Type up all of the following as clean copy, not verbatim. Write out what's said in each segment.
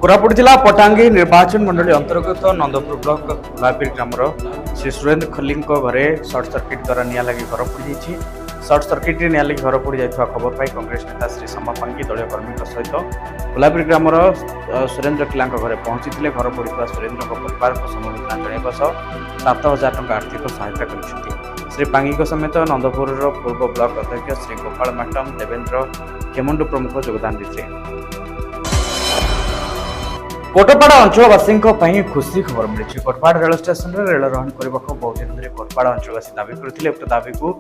कोरापुट जिला पटांगी निर्वाचन मंडली अंतर्गत नंदपुर ब्लॉक गुलाबीर ग्रामर श्री सुरेंद्र खल्ली घरे सर्ट सर्किट द्वारा निया लगी घर पोड़ जाइए। सर्ट सर्किट निया लगी घर पोड़ जाइए खबर पाई कांग्रेस नेता श्री शंभा पांगी दलीय कर्मी सहित गुलाबीर ग्रामर सुरेंद्र खिला घरे पहुंची घर पोड़ा सुरेंद्र परिवार को समवेदना जणाइबा सह 7,000 टंका आर्थिक सहायता कर श्री पांगी समेत नंदपुर पूर्व ब्लॉक अध्यक्ष श्री गोपाल माटम देवेंद्र खेमुंडू प्रमुख योगदान देते। कोटपाड़ अंचलवासी खुशी खबर मिली। कोटपाड़ रेल स्टेशन में रेल रहणी करने बहुत दिन धरी कोटपाड़ अंचलवासी दावी करते उक्त दावी को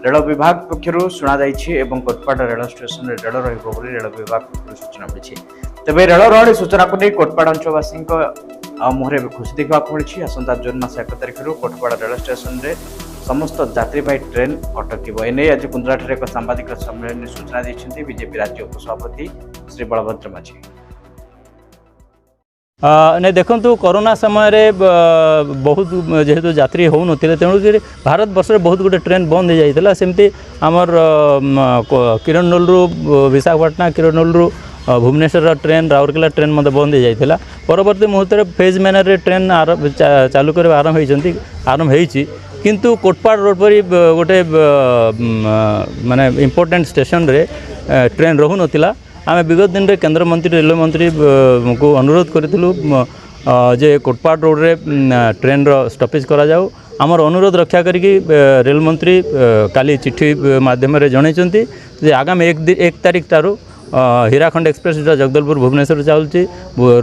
रेल विभाग पक्षर शुणाई। कोटपाड़ रेल स्टेशन में रेल रेल विभाग पक्ष सूचना मिली। तेज रेल रहणी सूचना को नहीं कोटपाड़ अंचलवासी मुहर खुशी देखा मिली। आसंता जून मास 1 तारिख कोटपाड़ रेल स्टेशन में समस्त यात्रीवाही ट्रेन अटक एने आज कुंदरा एक सांबादिक सम्मेलन में सूचना देते बीजेपी राज्य उपसभापति श्री बलभद्र माझी। नहीं देखु कोरोना समय बहुत जेहेतु यात्री हो नथिले तेणुक भारत वर्ष में बहुत गुटे ट्रेन बंद हो जाता सेमती आमर किरणोल विशाखापाटना किरणोल भुवनेश्वर ट्रेन राउरकेला ट्रेन मत बंद हो जाता। परवर्ती मुहूर्त फेज मैनर ट्रेन चालू कर आरंभ हो किंतु कोटपाड़ रोड पर गोटे माने इम्पोर्टेंट स्टेशन रे ट्रेन रहू नथिला। आम विगत दिन में केंद्र मंत्री रेलवे मंत्री को अनुरोध करूँ जे कोटपाड़ रोड रे ट्रेन रो स्टॉपेज करा जाऊ। आमर अनुरोध रक्षा करके रेल मंत्री काली चिट्ठी माध्यम जनइंट जे आगामी 1 तारिख ठारू हीराखंड एक्सप्रेस जो जगदलपुर भुवनेश्वर चलुची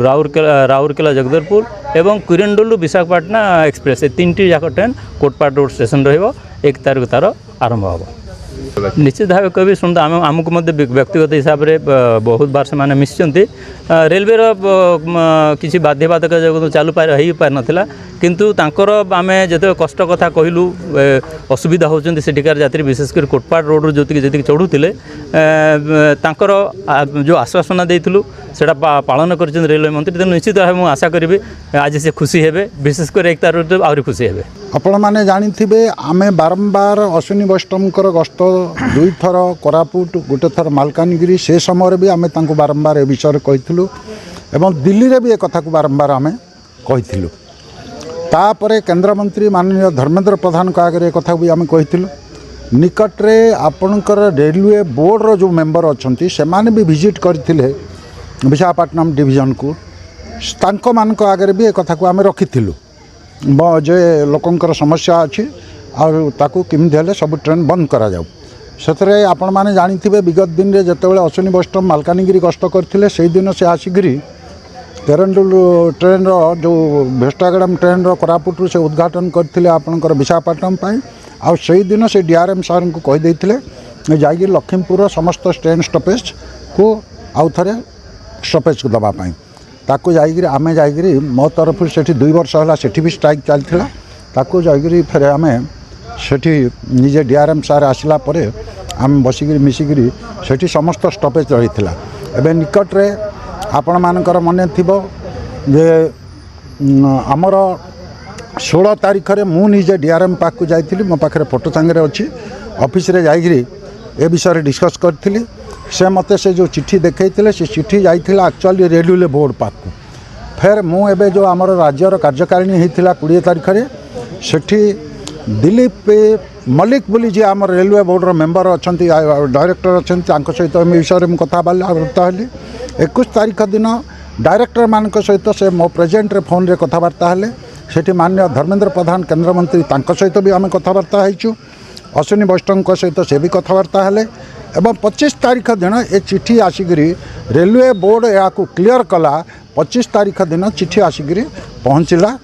राउरकेला जगदलपुर एवं किरणोल विशाखापाटना एक्सप्रेस ये 3टी जाक ट्रेन कोटपाड़ रोड स्टेशन रहिबो 1 तारिख तार आरंभ हो। निश्चित भाव कह शुणु आमको व्यक्तिगत हिसाब से बहुत बार से मिशिंट रेलवे किसी बाध्यबाधक जो चालू हो पार नाला किंतु तांकर आम जो कष्ट कथा कहलु असुविधा होती सेठिकार यात्री विशेषकर कोटपाड़ रोड जो चढ़ुले जो आश्वासना देलु से पालन कर रेलवे मंत्री तेणु निश्चित भाव मुझे आशा करी आज से खुशी हे विशेषकर 1 तारिख आहरी खुशी हे। आपण मैंने जानी आमे बारंबार अश्विनी वैष्णव गस्त 2 थर कोरापुट गोटे थर मालकानगिरी से समय भी आमे तांको बारंबार ए विषय कहीलु एवं दिल्ली रे भी एक कथा को बारंबार आमे कहीलु। तापरे केंद्र मंत्री माननीय धर्मेंद्र प्रधान को आगे कथा भी आमे कहीलु। निकट रे आपणकर रेलवे बोर्ड रो जो मेंबर अच्छी से माने भी विजिट करथिले विशाखापट्टनम डिवीजन को तांको मान को आगे भी एक कथा को आमे रखिथिलु जे लोकंकर समस्या अच्छी आकू केमी हेल्ले सब ट्रेन बंद करा जाऊ। से आपण मैंने जानी विगत दिन में जितेबाला अश्विनी वैष्णव मालकानगिरी गस्त करते से दिन से आसिकी किरणोल ट्रेन जो भेस्टागड़म ट्रेन कोरापुट से उद्घाटन करते आपणकर विशाखापट्टनम आ से दिन से डीआरएम सार को कहीदे जा लक्ष्मीपुर समस्त ट्रेन स्टॉपेज को आउ थे स्टॉपेज को दवापाई ताकू जाइए आमे जाइए मो तरफ से 2 वर्ष है सेठी भी स्ट्राइक चलता ताकू जाइए फिर आम सेठी निजे डीआरएम सार आसला परे आम बसिक मिसिकी सेठी समस्त स्टॉपेज रही था। एवं निकट रे आपण मानकर मन थिबो जे आमर 16 तारिख रे मु निजे डीआरएम पाक को जाइथिली मो पाखरे फोटो सांगे अच्छी ऑफिस रे जाइए ए विषय डिस्कस करथिली से मत से जो चिट्ठी देखते से चिट्ठी जाइथिला एक्चुअली रेलवे बोर्ड पाक को फिर मु एबे जो आमर राज्यर कार्यकारिणी होता 20 तारिख रे सेठी दिलीप मल्लिक बोली जी आम रेलवे बोर्डर मेंबर अच्छा डायरेक्टर अच्छा सहित विषय में कथबार्ता हेली। 21 तारिख दिन डायरेक्टर मान सहित से मो प्रेजेंट रे फोन रे कथबार्ता हेले सेठी माननीय धर्मेंद्र प्रधान केंद्र मंत्री तांको सहित भी आम कथबार्ता होइछु अश्विनी वैष्णव सहित से भी कथबार्ता हेले एवं 25 तारिख दिन ए चिट्ठी आसिकी रेलवे बोर्ड या क्लीयर कला 25 तारिख दिन चिट्ठी आसिकी पहुँचला